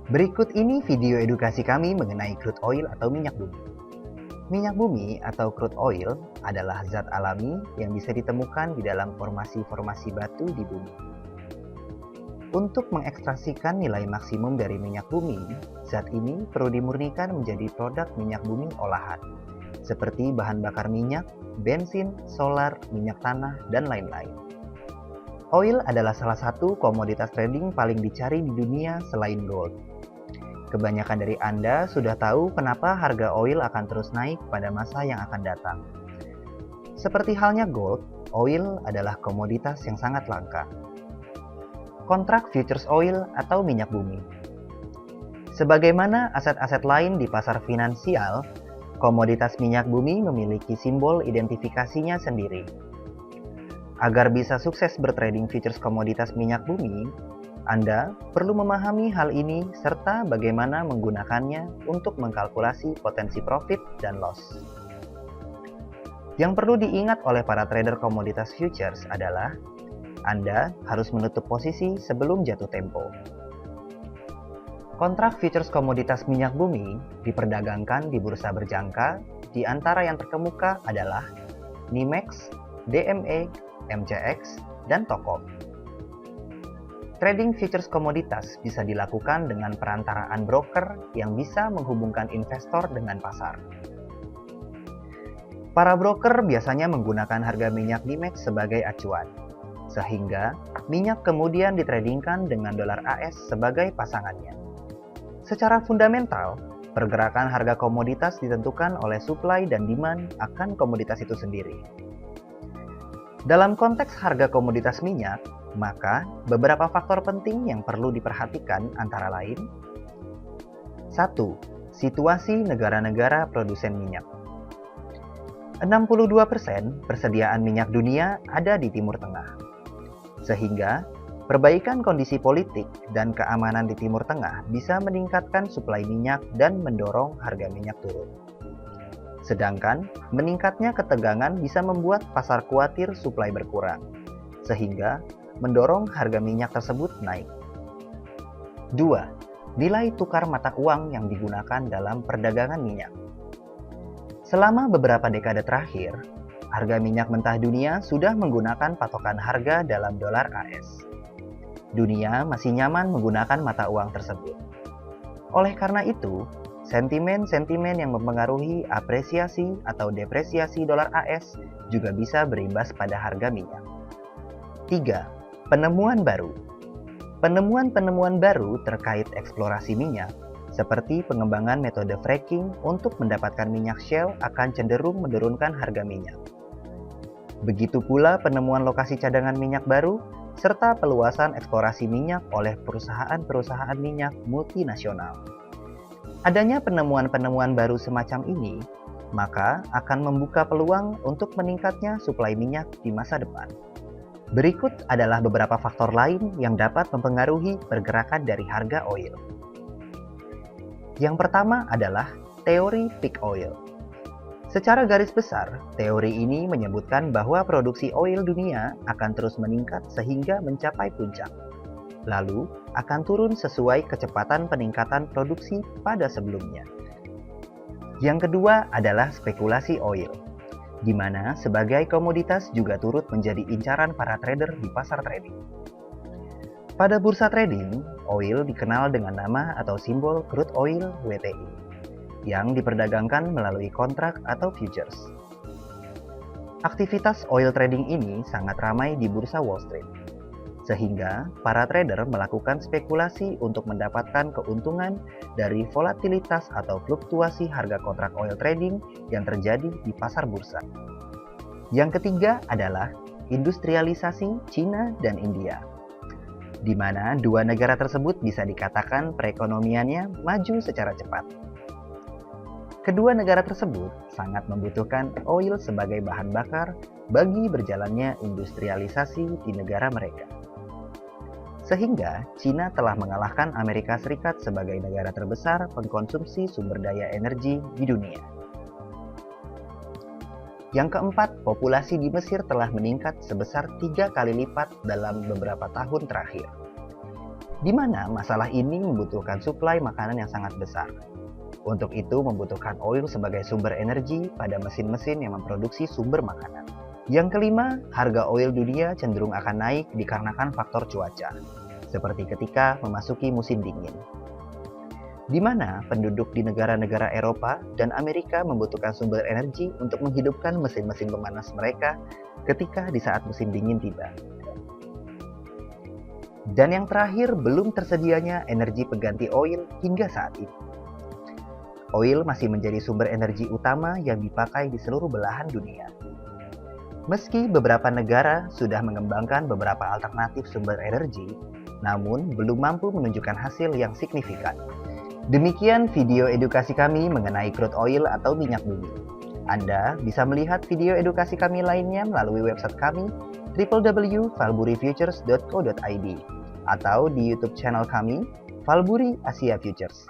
Berikut ini video edukasi kami mengenai crude oil atau minyak bumi. Minyak bumi atau crude oil adalah zat alami yang bisa ditemukan di dalam formasi-formasi batu di bumi. Untuk mengekstraksikan nilai maksimum dari minyak bumi, zat ini perlu dimurnikan menjadi produk minyak bumi olahan, seperti bahan bakar minyak, bensin, solar, minyak tanah, dan lain-lain. Oil adalah salah satu komoditas trading paling dicari di dunia selain gold. Kebanyakan dari Anda sudah tahu kenapa harga oil akan terus naik pada masa yang akan datang. Seperti halnya gold, oil adalah komoditas yang sangat langka. Kontrak futures oil atau minyak bumi. Sebagaimana aset-aset lain di pasar finansial, komoditas minyak bumi memiliki simbol identifikasinya sendiri. Agar bisa sukses bertrading futures komoditas minyak bumi, Anda perlu memahami hal ini serta bagaimana menggunakannya untuk mengkalkulasi potensi profit dan loss. Yang perlu diingat oleh para trader komoditas futures adalah Anda harus menutup posisi sebelum jatuh tempo. Kontrak futures komoditas minyak bumi diperdagangkan di bursa berjangka, di antara yang terkemuka adalah NYMEX, DME, MCX, dan TOCOM. Trading futures komoditas bisa dilakukan dengan perantaraan broker yang bisa menghubungkan investor dengan pasar. Para broker biasanya menggunakan harga minyak NYMEX sebagai acuan, sehingga minyak kemudian ditradingkan dengan dolar AS sebagai pasangannya. Secara fundamental, pergerakan harga komoditas ditentukan oleh supply dan demand akan komoditas itu sendiri. Dalam konteks harga komoditas minyak, maka beberapa faktor penting yang perlu diperhatikan antara lain 1. Situasi negara-negara produsen minyak. 62% persediaan minyak dunia ada di Timur Tengah. Sehingga, perbaikan kondisi politik dan keamanan di Timur Tengah bisa meningkatkan suplai minyak dan mendorong harga minyak turun. Sedangkan, meningkatnya ketegangan bisa membuat pasar khawatir suplai berkurang, sehingga mendorong harga minyak tersebut naik. 2. Nilai tukar mata uang yang digunakan dalam perdagangan minyak. Selama beberapa dekade terakhir, harga minyak mentah dunia sudah menggunakan patokan harga dalam dolar AS. Dunia masih nyaman menggunakan mata uang tersebut. Oleh karena itu, sentimen-sentimen yang mempengaruhi apresiasi atau depresiasi dolar AS juga bisa berimbas pada harga minyak. 3. Penemuan baru. Penemuan-penemuan baru terkait eksplorasi minyak, seperti pengembangan metode fracking untuk mendapatkan minyak shale akan cenderung menurunkan harga minyak. Begitu pula penemuan lokasi cadangan minyak baru, serta peluasan eksplorasi minyak oleh perusahaan-perusahaan minyak multinasional. Adanya penemuan-penemuan baru semacam ini, maka akan membuka peluang untuk meningkatnya suplai minyak di masa depan. Berikut adalah beberapa faktor lain yang dapat mempengaruhi pergerakan dari harga oil. Yang pertama adalah teori peak oil. Secara garis besar, teori ini menyebutkan bahwa produksi oil dunia akan terus meningkat sehingga mencapai puncak, lalu akan turun sesuai kecepatan peningkatan produksi pada sebelumnya. Yang kedua adalah spekulasi oil, di mana sebagai komoditas juga turut menjadi incaran para trader di pasar trading. Pada bursa trading, oil dikenal dengan nama atau simbol crude oil WTI, yang diperdagangkan melalui kontrak atau futures. Aktivitas oil trading ini sangat ramai di bursa Wall Street, sehingga para trader melakukan spekulasi untuk mendapatkan keuntungan dari volatilitas atau fluktuasi harga kontrak oil trading yang terjadi di pasar bursa. Yang ketiga adalah industrialisasi Cina dan India, di mana dua negara tersebut bisa dikatakan perekonomiannya maju secara cepat. Kedua negara tersebut sangat membutuhkan oil sebagai bahan bakar bagi berjalannya industrialisasi di negara mereka. Sehingga Cina telah mengalahkan Amerika Serikat sebagai negara terbesar pengkonsumsi sumber daya energi di dunia. Yang keempat, populasi di Mesir telah meningkat sebesar 3 kali lipat dalam beberapa tahun terakhir. di mana masalah ini membutuhkan suplai makanan yang sangat besar. Untuk itu membutuhkan oil sebagai sumber energi pada mesin-mesin yang memproduksi sumber makanan. Yang kelima, harga oil dunia cenderung akan naik dikarenakan faktor cuaca, seperti ketika memasuki musim dingin, di mana penduduk di negara-negara Eropa dan Amerika membutuhkan sumber energi untuk menghidupkan mesin-mesin pemanas mereka ketika di saat musim dingin tiba. Dan yang terakhir, belum tersedianya energi pengganti oil hingga saat ini. Oil masih menjadi sumber energi utama yang dipakai di seluruh belahan dunia. Meski beberapa negara sudah mengembangkan beberapa alternatif sumber energi, namun belum mampu menunjukkan hasil yang signifikan. Demikian video edukasi kami mengenai crude oil atau minyak bumi. Anda bisa melihat video edukasi kami lainnya melalui website kami www.valburifutures.co.id atau di YouTube channel kami Valburi Asia Futures.